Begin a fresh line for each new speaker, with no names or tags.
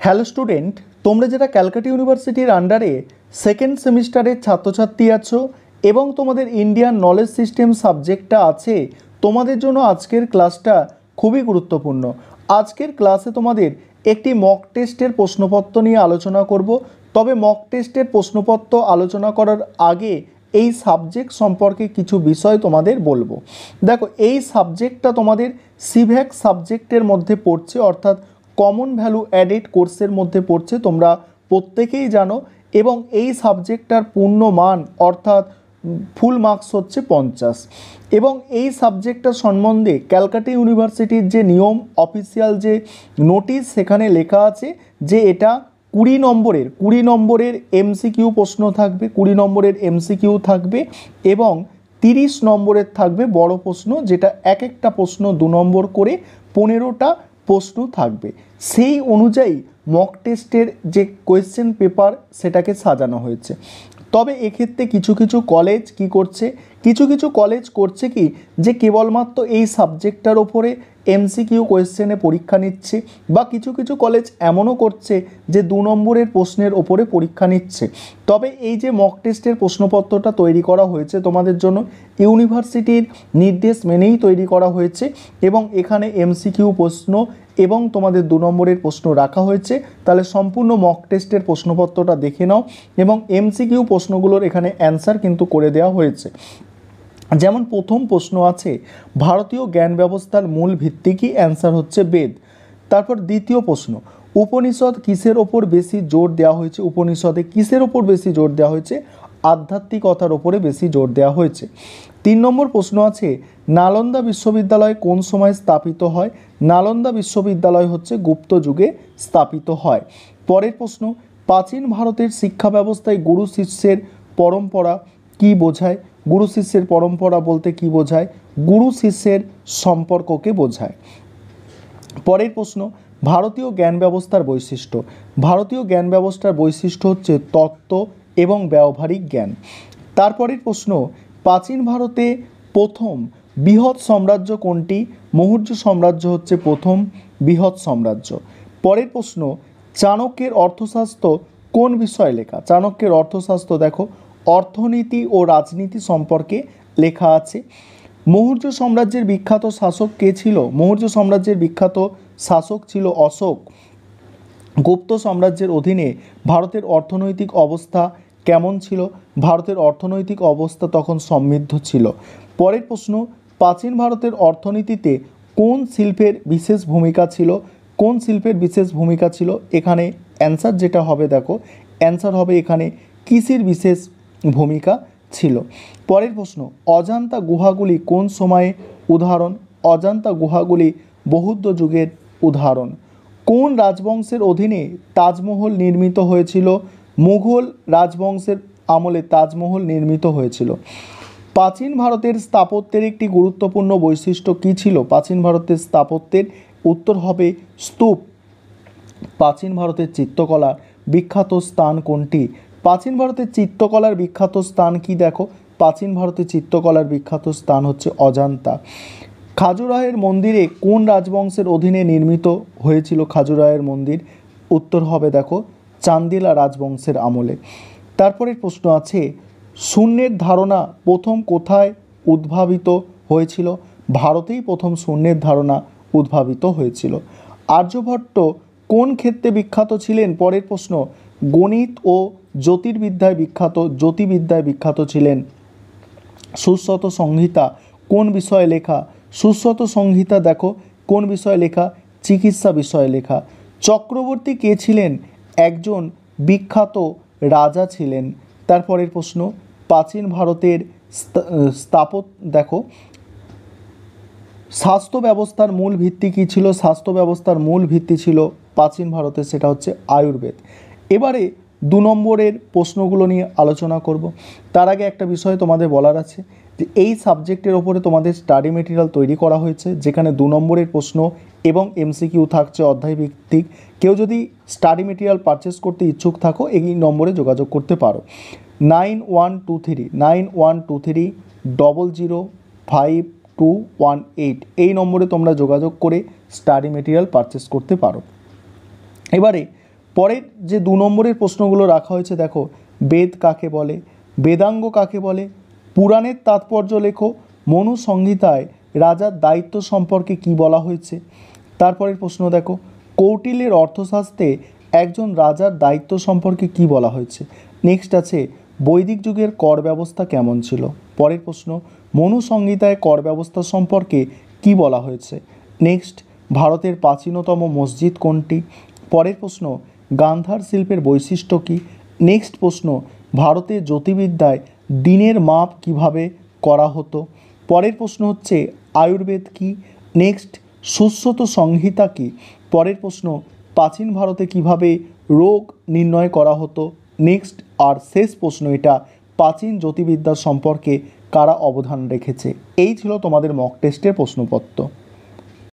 Hello student, তোমরা যারা ক্যালকাটা ইউনিভার্সিটির আন্ডারে সেকেন্ড সেমিস্টারের ছাত্রছাত্রী আছো এবং তোমাদের ইন্ডিয়ান নলেজ সিস্টেম সাবজেক্টটা আছে, তোমাদের জন্য আজকের ক্লাসটা খুবই গুরুত্বপূর্ণ। আজকের ক্লাসে তোমাদের একটি মক টেস্টের প্রশ্নপত্র নিয়ে আলোচনা করব। তবে মক টেস্টের প্রশ্নপত্র আলোচনা করার আগে এই সাবজেক্ট সম্পর্কে কিছু বিষয় তোমাদের বলবো। দেখো, এই সাবজেক্টটা তোমাদের সিভ্যাক সাবজেক্টের মধ্যে পড়ছে, অর্থাৎ কমন ভ্যালু অ্যাডেড কোর্সের মধ্যে পড়ছে, তোমরা প্রত্যেকেই জানো। এবং এই সাবজেক্টটার পূর্ণ মান অর্থাৎ ফুল মার্কস হচ্ছে 50। এবং এই সাবজেক্টটা সম্বন্ধে ক্যালকাটা ইউনিভার্সিটির যে নিয়ম, অফিসিয়াল যে নোটিশ, সেখানে লেখা আছে যে এটা 20 নম্বরের এমসিকিউ প্রশ্ন থাকবে, 20 নম্বরের এমসিকিউ থাকবে এবং 30 নম্বরের থাকবে বড় প্রশ্ন, যেটা এক একটা প্রশ্ন 2 নম্বর করে 15টা প্রশ্ন থাকবে। সেই অনুযায়ী মক টেস্টের যে কোয়েশ্চেন পেপার সেটাকে সাজানো হয়েছে। তবে এক্ষেত্রে কিছু কিছু কলেজ কি করছে, কিছু কলেজ করছে কি যে কেবলমাত্র এই সাবজেক্টটার ওপরে এমসিকিউ কোয়েশ্চেনে পরীক্ষা নিচ্ছে, বা কিছু কলেজ এমনও করছে যে 2 নম্বরের প্রশ্নের ওপরে পরীক্ষা নিচ্ছে। তবে এই যে মক টেস্টের প্রশ্নপত্রটা তৈরি করা হয়েছে তোমাদের জন্য ইউনিভার্সিটির নির্দেশ মেনেই তৈরি করা হয়েছে, এবং এখানে এমসিকিউ প্রশ্ন এবং তোমাদের 2 নম্বরের প্রশ্ন রাখা হয়েছে। তাহলে সম্পূর্ণ মক টেস্টের প্রশ্নপত্রটা দেখে নাও, এবং এমসিকিউ প্রশ্নগুলোর এখানে অ্যান্সার কিন্তু করে দেওয়া হয়েছে। যেমন প্রথম প্রশ্ন আছে, ভারতীয় জ্ঞান ব্যবস্থার মূল ভিত্তি কি? অ্যান্সার হচ্ছে বেদ। তারপর দ্বিতীয় প্রশ্ন, উপনিষদ কিসের ওপর বেশি জোর দেওয়া হয়েছে? উপনিষদে কিসের ওপর বেশি জোর দেওয়া হয়েছে? আধ্যাত্মিকতার ওপরে বেশি জোর দেওয়া হয়েছে। 3 নম্বর প্রশ্ন আছে, নালন্দা বিশ্ববিদ্যালয় কোন সময় স্থাপিত হয়? নালন্দা বিশ্ববিদ্যালয় হচ্ছে গুপ্ত যুগে স্থাপিত হয়। পরের প্রশ্ন, প্রাচীন ভারতের শিক্ষা ব্যবস্থায় গুরু শিষ্যের পরম্পরা কি বোঝায়? গুরু শিষ্যের পরম্পরা বলতে কি বোঝায়? গুরু শিষ্যের সম্পর্ককে বোঝায়। পরের প্রশ্ন, ভারতীয় জ্ঞান ব্যবস্থার বৈশিষ্ট্য। ভারতীয় জ্ঞান ব্যবস্থার বৈশিষ্ট্য হচ্ছে তত্ত্ব এবং ব্যবহারিক জ্ঞান। তারপরের প্রশ্ন, প্রাচীন ভারতে প্রথম বৃহৎ সাম্রাজ্য কোনটি? মৌর্য সাম্রাজ্য হচ্ছে প্রথম বৃহৎ সাম্রাজ্য। পরের প্রশ্ন, চাণক্যের অর্থশাস্ত্র কোন বিষয়ে লেখা? চাণক্যের অর্থশাস্ত্র দেখো অর্থনীতি ও রাজনীতি সম্পর্কে লেখা আছে। মৌর্য সাম্রাজ্যের বিখ্যাত শাসক কে ছিল? মৌর্য সাম্রাজ্যের বিখ্যাত শাসক ছিল অশোক। গুপ্ত সাম্রাজ্যের অধীনে ভারতের অর্থনৈতিক অবস্থা কেমন ছিল? ভারতের অর্থনৈতিক অবস্থা তখন সমৃদ্ধ ছিল। পরের প্রশ্ন, প্রাচীন ভারতের অর্থনীতিতে কোন শিল্পের বিশেষ ভূমিকা ছিল? কোন শিল্পের বিশেষ ভূমিকা ছিল? এখানে অ্যান্সার যেটা হবে, দেখো অ্যান্সার হবে এখানে কৃষির বিশেষ ভূমিকা ছিল। পরের প্রশ্ন, অজন্তা গুহাগুলি কোন সময়ে উদাহরণ? অজন্তা গুহাগুলি বৌদ্ধ যুগের উদাহরণ। কোন রাজবংশের অধীনে তাজমহল নির্মিত হয়েছিল? মুঘল রাজবংশের আমলে তাজমহল নির্মিত হয়েছিল। প্রাচীন ভারতের স্থাপত্যের একটি গুরুত্বপূর্ণ বৈশিষ্ট্য কী ছিল? প্রাচীন ভারতের স্থাপত্যের উত্তর হবে স্তূপ। প্রাচীন ভারতের চিত্রকলার বিখ্যাত স্থান কোনটি? প্রাচীন ভারতের চিত্রকলার বিখ্যাত স্থান কি? দেখো প্রাচীন ভারতের চিত্রকলার বিখ্যাত স্থান হচ্ছে অজন্তা। খাজুরাহের মন্দিরে কোন রাজবংশের অধীনে নির্মিত হয়েছিল খাজুরাহের মন্দির? উত্তর হবে দেখো চান্দিলা রাজবংশের আমলে। তারপরের প্রশ্ন আছে, শূন্যের ধারণা প্রথম কোথায় উদ্ভাবিত হয়েছিল? ভারতেই প্রথম শূন্যের ধারণা উদ্ভাবিত হয়েছিল। আর্যভট্ট কোন ক্ষেত্রে বিখ্যাত ছিলেন? পরের প্রশ্ন, গণিত ও জ্যোতির্বিদ্যায় বিখ্যাত ছিলেন। সুশ্রুত সংহিতা কোন বিষয়ে লেখা? সুশ্রুত সংহিতা দেখো কোন বিষয়ে লেখা? চিকিৎসা বিষয়ে লেখা। চক্রবর্তী কে ছিলেন? একজন বিখ্যাত রাজা ছিলেন। তারপরের প্রশ্ন, প্রাচীন ভারতের দেখো স্বাস্থ্য ব্যবস্থার মূল ভিত্তি কী ছিল? স্বাস্থ্য ব্যবস্থার মূল ভিত্তি ছিল প্রাচীন ভারতে, সেটা হচ্ছে আয়ুর্বেদ। এবারে 2 নম্বরের প্রশ্নগুলো নিয়ে আলোচনা করব। তার আগে একটা বিষয় তোমাদের বলার আছে যে এই সাবজেক্টের ওপরে তোমাদের স্টাডি মেটেরিয়াল তৈরি করা হয়েছে, যেখানে 2 নম্বরের প্রশ্ন এবং এমসিকিউ থাকছে অধ্যায় ভিত্তিক। কেউ যদি স্টাডি মেটেরিয়াল পারচেস করতে ইচ্ছুক থাকো এই নম্বরে যোগাযোগ করতে পারো। 9123 005 218 এই নম্বরে তোমরা যোগাযোগ করে স্টাডি মেটেরিয়াল পারচেস করতে পারো। এবারে পরের যে 2 নম্বরের প্রশ্নগুলো রাখা হয়েছে দেখো, বেদ কাকে বলে, বেদাঙ্গ কাকে বলে, পুরাণের তাৎপর্য লেখো, মনু সংহিতায় রাজার দায়িত্ব সম্পর্কে কি বলা হয়েছে। তারপরের প্রশ্ন দেখো, কৌটিল্যের অর্থশাস্ত্রে একজন রাজার দায়িত্ব সম্পর্কে কি বলা হয়েছে। নেক্সট আছে বৈদিক যুগের কর ব্যবস্থা কেমন ছিল। পরের প্রশ্ন, মনু সংহিতায় কর ব্যবস্থা সম্পর্কে কি বলা হয়েছে। নেক্সট, ভারতের প্রাচীনতম মসজিদ কোনটি। পরের প্রশ্ন, গান্ধার শিল্পের বৈশিষ্ট্য কী। নেক্সট প্রশ্ন, ভারতের জ্যোতির্বিদ্যায় দিনের মাপ কিভাবে করা হতো। পরের প্রশ্ন হচ্ছে আয়ুর্বেদ কী। নেক্সট, সুশ্রুত সংহিতা কী। পরের প্রশ্ন, প্রাচীন ভারতে কিভাবে রোগ নির্ণয় করা হতো। নেক্সট আর শেষ প্রশ্ন এটা, প্রাচীন জ্যোতির্বিদ্যা সম্পর্কে কারা অবদান রেখেছে। এই ছিল তোমাদের মক টেস্টের প্রশ্নপত্র।